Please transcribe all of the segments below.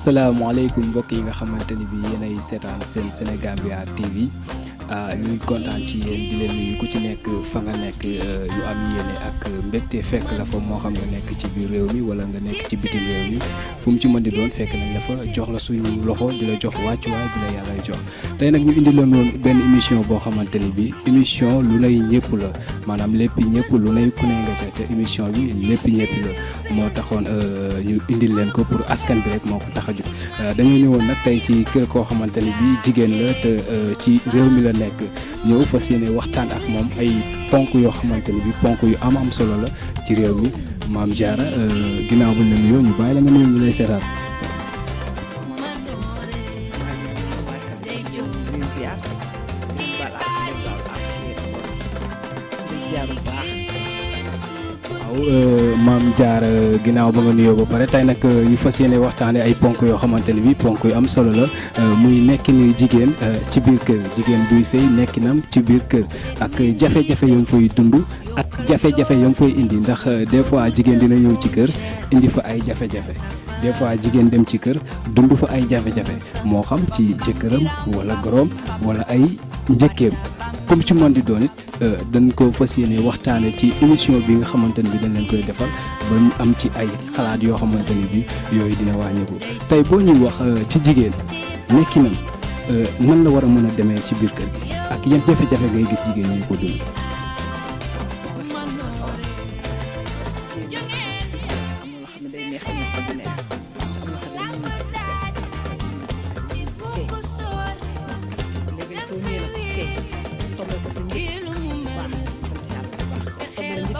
asalaamaaleykum mbokk yi nga xamante ni bi yéenay seetaan seen Sénégambia TV ñu ngi kontaan ci yéen di leen nuyu ku ci nekk fa nga nekk yu am yéene ak mbégte fekk la fa moo xam nga nekk ci biir réew mi wala nga nekk ci bitim réew mi fu mu ci mën di doon fekk nañ la fa jox la suñu loxo di la jox wàccuwaay di la yàlla jox tey nag ñu indi leen woon benn émission boo xamante ni bi émission lu nay ñëpp la maanaam lépp ñëpp lu nay ku ne nga ca te émission bi lépp ñëpp la moo taxoon ñu indil leen ko pour askan bi rek moo ko tax a jóg dañoo ñëwoon nag tey ci kër koo xamante ni bi jigéen la te ci réew mi la nekk ñëw fas yéene waxtaan ak moom ay ponk yoo xamante ni bi ponk yu am solo la ci réew mi Mame Diarra ginnaaw buñ la nuyoo ñu bàyyi la nga nuyu ñu lay seetaan. waaw Mame Diarra ginnaaw ba nga nuyoo ba pare tey nag ñu fas yéene waxtaanee ay ponk yoo xamante ni bi ponk yu am solo la muy nekkinu jigéen ci biir kër jigéen buy sëy nekkinam ci biir kër ak jafe-jafe yoo fay dund ak jafe-jafe yoo fay indi ndax des fois jigéen dina ñëw ci kër indi fa ay jafe-jafe des fois jigéen dem ci kër dund fa ay jafe-jafe moo xam ci jëkkëram wala goroom wala ay njëkkeem comme ci mën di doon it dañ ko fas yéene waxtaane ci émission bi nga xamante ni bi dañ leen koy defal ba ñu am ci ay xalaat yoo xamante ni bi yooyu dina wàññeeku tey boo ñuy wax ci jigéen nekkinam nan la war a mën a demee ci biir kër gi ak yan jafe-jafe ngay gis jigéen ñi ko dund.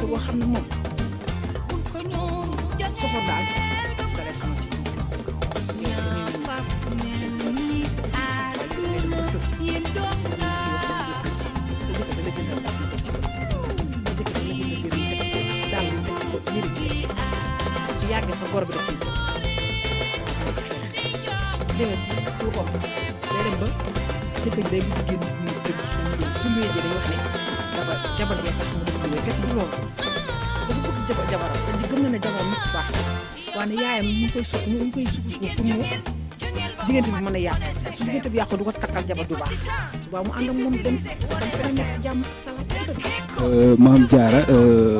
boo xam ne moom soxor daal dara sama ci yàgg sa gor bi da ciy dégg nga si lu ko day dem ba jëkkër day bu génn ñu dëgg su luy ji dañuy wax ne dafa jabar jee tax mu dëgg fekk du loolu dafa bëgg jabaram te di gëm na ne jabaram nit ku baax waaye yaayam ñu ngi koy sukk pour mu diggante bi mën a yàqu su diggante bi yàqu du ko takkal jabar du baax suba mu ànd ak moom dem feneen nekk si jàmm salaam. Mame Diarra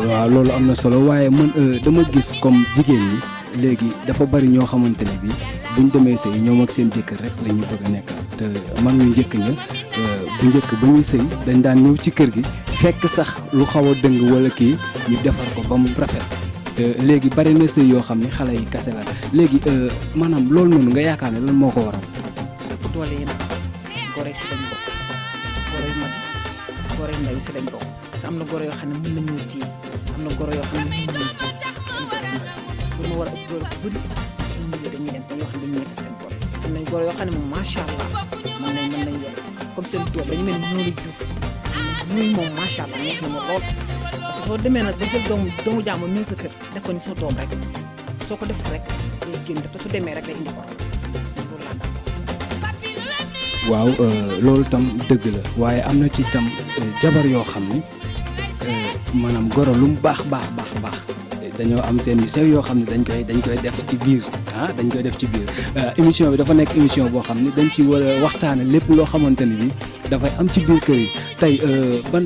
waaw loolu am na solo waaye man dama gis comme jigéen ñi léegi dafa bari ñoo xamante ne bi buñ demee sëy ñoom ak seen jëkkër rek la ñu bëgg a nekk te mag ñu njëkk ña bu njëkk ba ñuy sëy dañ daan ñëw ci kër gi fekk sax lu xaw a dëng wala kii ñu defar ko ba mu rafet te léegi bari na sëy yoo xam ne xale yi kase la léegi maanaam loolu noonu nga yaakaar ne lan moo ko waral. doole yi nag gore si lañ bokk gore yu mag gore yu ndaw yi si lañ bokk parce que am na gore yoo xam ne mën nañoo téye am na gore yoo xam ne mën nañoo téye pour ma war a ëpp doole bu bëri suñu milieu dañuy dem dañuy wax ne dañuy nekk seen gore am nañ gore yoo xam ne moom macha allah mën nañ yor comme seen doom dañu mel ni ñoo la jur muy moom macha allah neex na ma lool parce que soo demee nag ba jël doomu jàmbur ñëw sa kër def ko ni sa doom rek soo ko def rek day génn te su demee rek day indi ko loolu laa daal. waaw loolu tam dëgg la waaye am na ci tam jabar yoo xam ni maanaam goro lu mu baax dañoo am seen yu sew yoo xam ne dañ koy def ci biir dañ koy def ci biir émission bi dafa nekk émission boo xam ne dañ ci war a waxtaane lépp loo xamante ne bi dafay am ci biir kër yi tey ban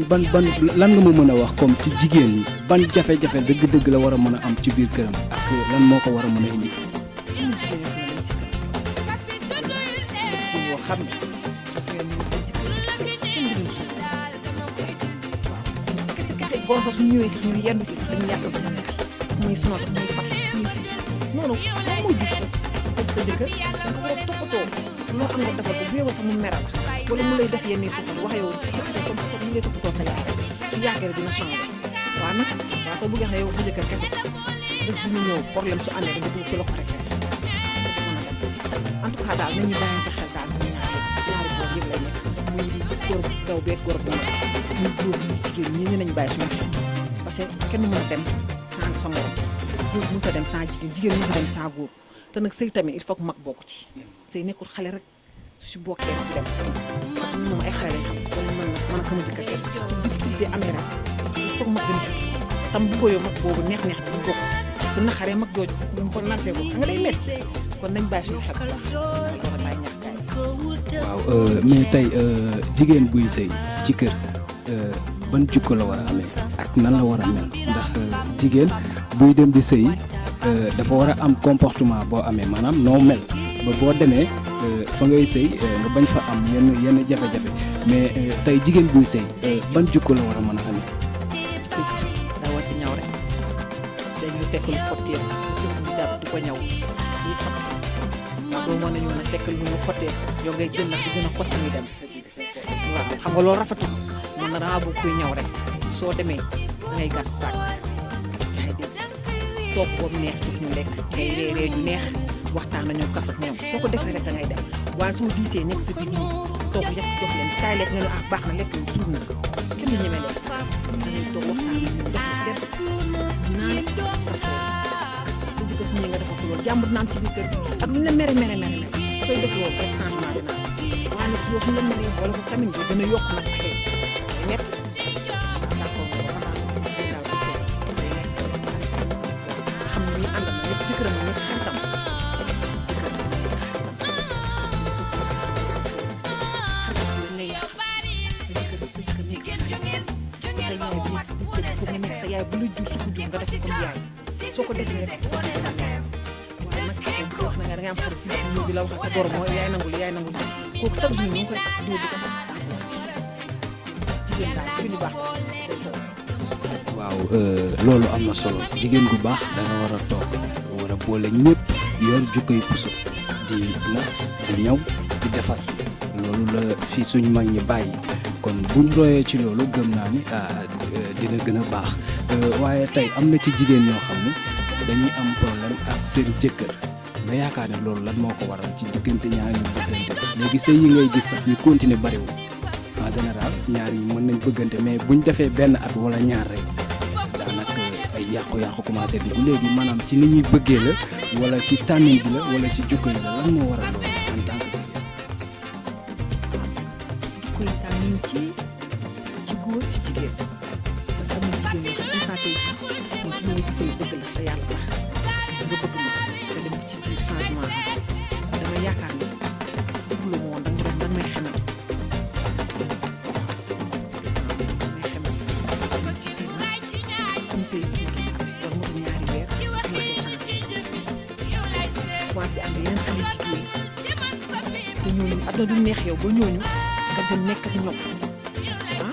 lan nga ma mën a wax comme ci jigéen ñi ban jafe-jafe dëgg-dëgg la war a mën a am ci biir këram ak lan moo ko war a mën a indi. xam ne boo sax su ñëwee si ñu yendu ci dañuy yàq muy sonal muy fat muy fi noonu moom mooy jur sa jëkkër da nga war a toppatoo loo am nga defal ko bu yow sax mu meral wala mu lay def yenn suufal wax yow comme ni ngay toppatoo sa yaay su yàggee rek dina changé waaw nag waaw soo bëggee xam ne yow sa jëkkër kese def bu ñu ñëw problème su amee nga dugg ci loxo rek en tout cas daal nañu bàyyante xel daal ñaari boor yëpp lay nekk muy góor bu daw beeg góor bu ndaw muy góor muy jigéen ñi nañu bàyyi suñu xel parce que kenn mën a dem sans sa morom góor mënut a dem sans jigéen mënut a dem sans góor te nag sëy tamit il faut que mag bokk ci sëy nekkul xale rek su si bokkee du dem parce que moom ay xale lañ xam wala mën ak sama jëkkër su difficulté amee rek il faut que mag dem ci tam bu ko yow mag boobu neex-neex bi bokk su naxaree mag jooju bu ko narsee boobu nga day metti kon nañ bàyyi suñu xel bu baax loolu bàyyi ñàkk gaay waaw mais tey jigéen buy sëy ci kër ban jikko la war a amee ak nan la war a mel ndax jigéen buy dem di sëy dafa war a am comportement boo amee maanaam noo mel ba boo demee fa ngay sëy nga bañ fa am yenn jafe-jafe mais tey jigéen buy sëy ban jikko la war a mën a amee. daa war di ñaw rek su dee ñu fekk lu xottee sës bi jàpp di ko ñaw yi xam ndax doo mën a ñëw nag fekk lu ñu xottee yow ngay gën nag di gën a xotti muy dem waaw xam nga loolu rafetul man na dama bëgg kuy ñaw rek soo demee da ngay gas saak yaa ngi dégg toog boobu neex ci ñu lekk ngay reeree ñu neex waxtaan nañoo kaf ak ñoom soo ko defee rek da ngay dem waaye soo diisee nekk sa biir nii toog yàq jox leen kaay lekk nga ne baax na lekk ñu suur na kenn du ñeme lekk da ngay toog waxtaan nañu def lu set naan su di ko su ñëwee nga defal ko loolu jàmbur naam ci biir kër gi ak lu ñu la mere dafay def loolu rek changement dina am waaye nag yow su ñu la meree boole ko tamit bi gën a yokk nag affaire yi ñett d'accord xam ne muy àndal na ñëpp jëkkëram ñëpp xaritam sa yaay bu la jur su ko jur nga def comme yaay soo ko defee rek waaye nag wax na nga da nga am xarit si ñëw bi la wax sa goro mooy yaay nangul kooku chaque jour ñu ngi koy dóor di ko jigéen daal ci ñu baax waaw loolu am na solo jigéen gu baax da nga war a toog war a boole ñëpp yor jukkoy puso di nas di ñaw di defar loolu la fi suñ mag ñi bàyyi kon buñ royee ci loolu gëm naa ni dina gën a baax waaye tey am na ci jigéen ñoo xam ne dañuy am problème ak seen jëkkër nga yaakaar ne loolu lan moo ko waral ci diggante ñaari ñu bëggante léegi sëy yi ngay gis sax ñu continuer bariwul en général ñaar yi mën nañ bëggante mais buñ defee benn at wala ñaar rek daanaka ay yàqu-yàqu commencé dugg léegi maanaam ci ni ñuy bëggee la wala ci tànnin bi la wala ci jukko yi la lan moo waral loolu en tant que jigéen. jukko yi tànnin ci góor ci jigéen parce que am na jigéen ñoo xam ne saa tey moom fi ñuy gisee bëgg la te yàlla tax nga bëgg ma nga dem ci biir changement dama yaakaar ni bëgg la woon da may xamal comme c'est war mu ñaari weer commencé changé commencé am yeneen xale jigéen te ñooñu àdduna du neex yow ba ñooñu nga dem nekk ak ñoom ah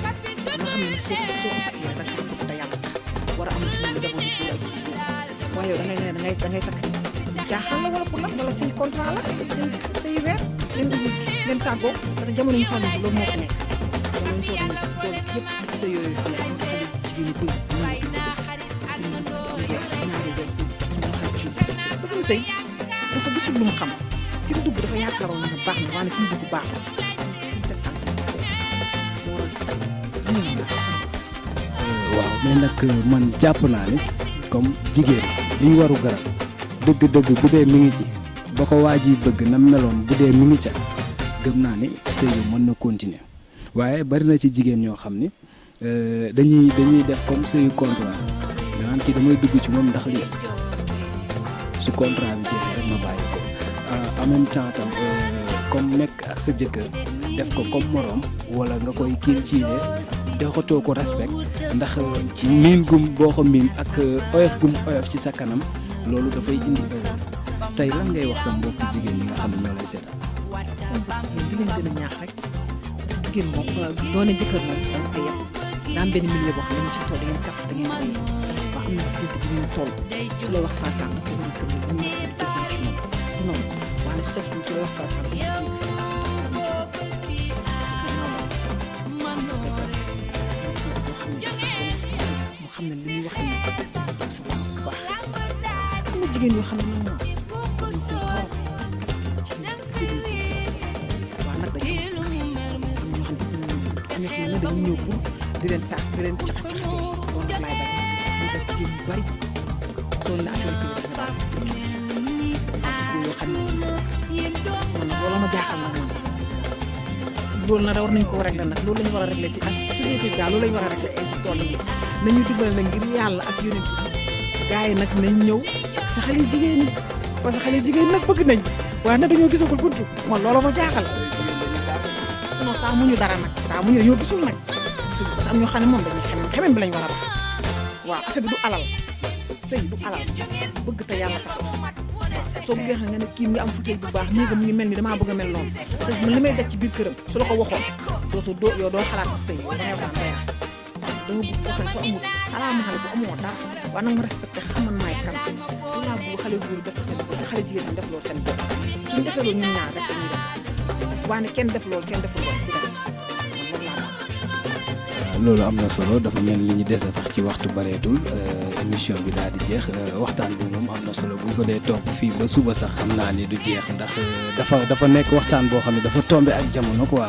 nga xam ne soo ko takkee da nga xam te yàlla tax war a am ci ñoom jamono bu la jigéen waaye yow da ngay takk jaaxal la wala pour la wala seen contrat la seen say weer leen tàggoo parce que jamono ñu toll loolu moo fi nekk jamono ñu toll yëpp sa yooyu fi nekk xale jigéen ñi bëgg sëy dafa gisul lu mu xam fi mu dugg dafa yaakaaroon na baax na waaye fi mu dugg baax waaw mais nag man jàpp naa ne comme jigéen li ñu waru garab dëgg-dëgg bu dee mi ngi ci ba ko waa ji bëgg na meloon bu dee mi ngi ca gëm naa ne sëy bi mën na continuer waaye bari na ci jigéen ñoo xam ni dañuy def comme sëyu contrat danaan kii damay dugg ci moom ndax lii su contrat bi jeexee rek ma bàyyi ko en même temps tam comme nekk ak sa jëkkër def ko comme morom wala nga koy kiilee doxatoo ko respect ndax miin gum boo ko miin ak oyof gum oyof ci sa kanam loolu dafay indi tey lan ngay wax sa mbokk jigéen ñi nga xam ne ñoo lay seetal. di leen gën a ñaax rek jigéen moom doone jëkkër moom da nga koy yem daa am benn milieu boo xam ne ci tool da ngeen kaf da ngeen rëy waaw am na diggante bi ñu toll su lay wax faataan da ko gën a kër bu ñu déglu ci moom du noonu waaye chaque jour su lay wax faataan da nga mu xam ne li ñuy wax ni sa bopp bu baax am na jigéen yoo xam ne moom dañuy ñëw pour di leen sax di leen cax-caxte loolu nag laay bañ ñu def jigéen yu bari soo leen affaire si dafa baax yoo xam ne man nag loolu ma jaaxal nag man loolu nag war nañ ko régler nag loolu la ñu war a régler ci ak société bi daal loolu la ñu war a régler si tool yi nañu dimbale nag ngir yàlla ak yonent bi gars yi nag nañ ñëw ak sa xale jigéen ñi parce que xale jigéen nag bëgg nañ waaye nag dañoo gisagul buntu man loolu ma jaaxal non taamuñu dara nag taamuñu dañoo gisul nag gisul parce que am ñoo xam ne moom dañuy xemem bi lañ war a wax waaw affaire bi du alal sëy du alal bëgg te yàlla tax soo bëggee xam nga ne kii nga am futeel bu baax néegam mu ngi mel ni damaa bëgg a mel noonu te man li may def ci biir këram su la ko waxoon yow doo xalaat sa sëy da ngay waxtaan bayaan da nga bëgg waxal ko amul salaamaaleykum bu amoo dara waaye nag ma respecté xaman maay kan dinaa bëgg xale góor def ko seen bopp te xale jigéen ñi def loolu seen bopp suñu defee loolu ñun ñaar rek dañuy def waaye kenn def loolu kenn deful loolu du dem loolu am na solo dafa mel li ñu dese sax ci waxtu bareetul émission bi daal di jeex waxtaan bi moom am na solo bu ñu ko dee topp fii ba suba sax xam naa ni du jeex ndax dafa nekk waxtaan boo xam ne dafa tombé ak jamono quoi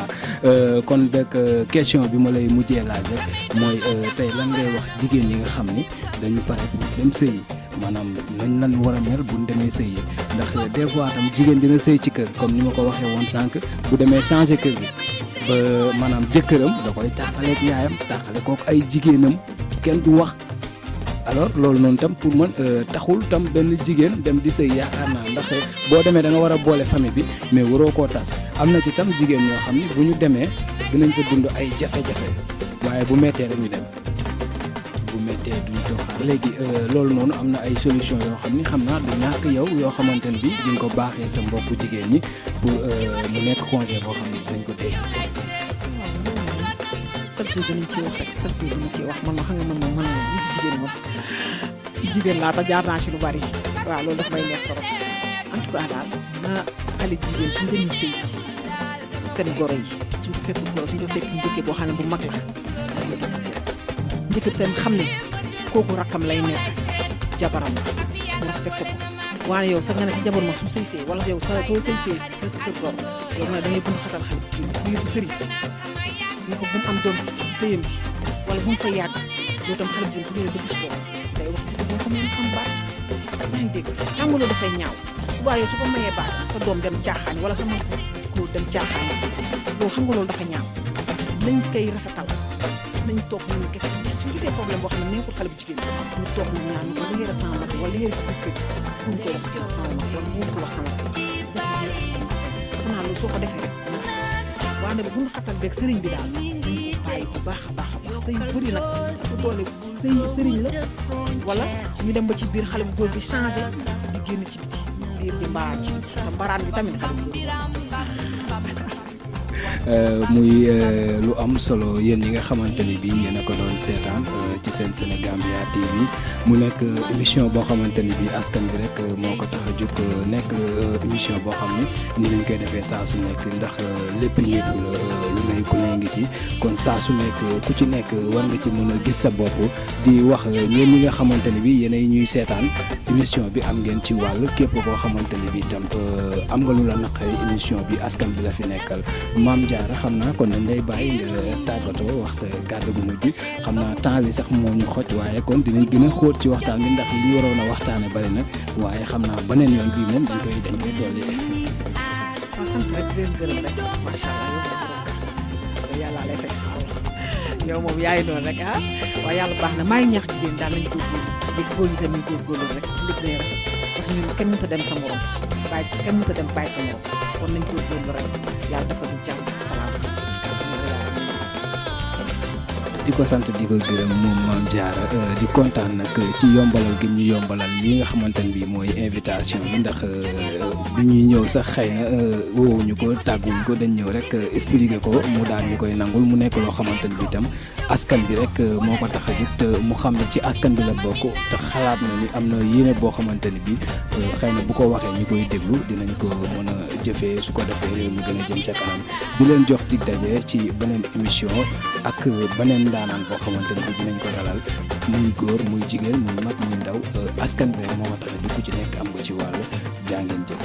kon dëkk question bi ma lay mujjee laaj rek mooy tey lan ngay wax jigéen ñi nga xam ni dañu pare pour dem sëyi maanaam nañ lan war a mel bu ñu demee sëyi ndax des fois tam jigéen dina sëy ci kër comme ni ma ko waxee woon sànq bu demee changé kër gi ba maanaam jëkkëram da koy tàqaleeg yaayam tàqale kook ay jigéenam kenn du wax alors loolu noonu tam pour man taxul tam benn jigéen dem di sëy yaakaar naa ndax boo demee da nga war a boole famille bi mais waroo koo tas am na ci tam jigéen ñoo xam ne bu ñu demee dinañ fa dund ay jafe-jafe waaye bu méttee rek ñu dem bu méttee duñ toog xaar léegi loolu noonu am na ay solution yoo xam ni xam naa du ñàkk yow yoo xamante ne bi di nga ko baaxee sa mbokku jigéen ñi pour mu nekk conseil boo xam ne dañ ko dégg. chaque jour dinañ ciy wax rek chaque jour dinañ ciy wax man ma xam nga man moom ñu ci jigéen moom jigéen laa te jaar naa ci lu bari waaw loolu daf may neex trop en tout cas daal na xale jigéen suñu demee sëy seen goro yi suñu fekk goro suñu fekk njëkkee boo xam ne bu mag la njëkk tam xam ne kooku rakkam lay nekk jabaram mu respecté ko waaye yow sax nga ne si jabar ma su sëy see wala yow soo sëy see sa kër goro yow nga ne da ngay bund xatal xale jigéen bu sëriñ ne ko bu mu am doom ci sëyam bi wala bu mu fa yàgg yow tam xale jigéen su ñëwee ba gis ko day wax ci boo ko mayee sam baat maa ngi dégg xam nga loolu dafay ñaaw subaa yow su ko mayee baat sa doom dem caaxaan wala sa mag ko dem caaxaan loolu xam nga loolu dafa ñaaw nañ koy rafetal nañ toog ñu kese su gisee problème boo xam ne nekkul xale bu jigéen ñu toog ñu ñaan ko li ngay def sama mag wala li ngay def kër buñ ko wax sama mag wala buñ ko wax sama xanaa loolu soo ko defee rek waaye nag bu ñu xatal beeg sëriñ bi daal dañ ko bàyyi bu baax a baax a baax sëy bëri nag su doole sëriñ la wala ñu dem ba ci biir xale bu góor bi changé di génn ci biti biir di mbaraan ci biti te mbaraan bi tamit xale bu góor muy lu am solo yéen ñi nga xamante ni bii yéen a ko doon seetaan ci seen Sénégambia TV mu nekk émission boo xamante ni bii askan bi rek moo ko tax a jóg nekk émission boo xam ni ni lañ koy defee saa su nekk ndax lépp ñëpp lu ne ku ne ngi ci kon saa su nekk ku ci nekk war nga ci mën a gis sa bopp di wax yéen ñi nga xamante ni bii yéenay ñuy seetaan émission bi am ngeen ci wàll képp koo xamante ni bii tam am nga lu la naqari émission bi askan bi la fi nekkal Mame Diarra xam naa kon dañ lay bàyyi nga tàggatoo wax sa kàddu gu mujj xam naa temps bi sax moo ñu xoj waaye kon dinañ gën a xóot ci waxtaan bi ndax li waroon a waxtaane bari na waaye xam naa beneen yoon bii moom dañ koy dolli. waaw sant rek di leen gërëm rek macha allah yow yàlla lay fekk yow moom yaay noonu rek ah waaye yàlla baax na maa ngi ñaax jigéen daal nañu góorgóorlu léegi góor ñi tamit góorgóorlu rek lépp day rafet parce que ñun kenn mënut a dem sa morom bàyyi sa kenn mënut a dem bàyyi sa morom kon nañ góorgóorlu rek yàlla dafa du jàmm salaam ci kàddu yàlla di ko sant di ko gërëm moom Mame Diarra di kontaan nag ci yombalal gi ñu yombalal li nga xamante ne bii mooy invitation bi ndax bi ñuy ñëw sax xëy na woowuñu ko tàgguwuñ ko dañ ñëw rek expliquer ko mu daal ñu koy nangul mu nekk loo xamante ne bii tam askan bi rek moo ko tax a jóg te mu xam ne ci askan bi la bokk te xalaat na ni am na yéene boo xamante ne bii xëy na bu ko waxee ñu koy déglu dinañ ko mën a jëfee su ko defee réew mi gën a jëm ca kanam di leen jox dig daje ci beneen émission ak beneen daanaan boo xamante ne bi dinañ ko dalal muy góor muy jigéen muy mag muy ndaw askan bi rek moo tax a jóg ku ci nekk am nga ci wàllu jaa ngeen jëf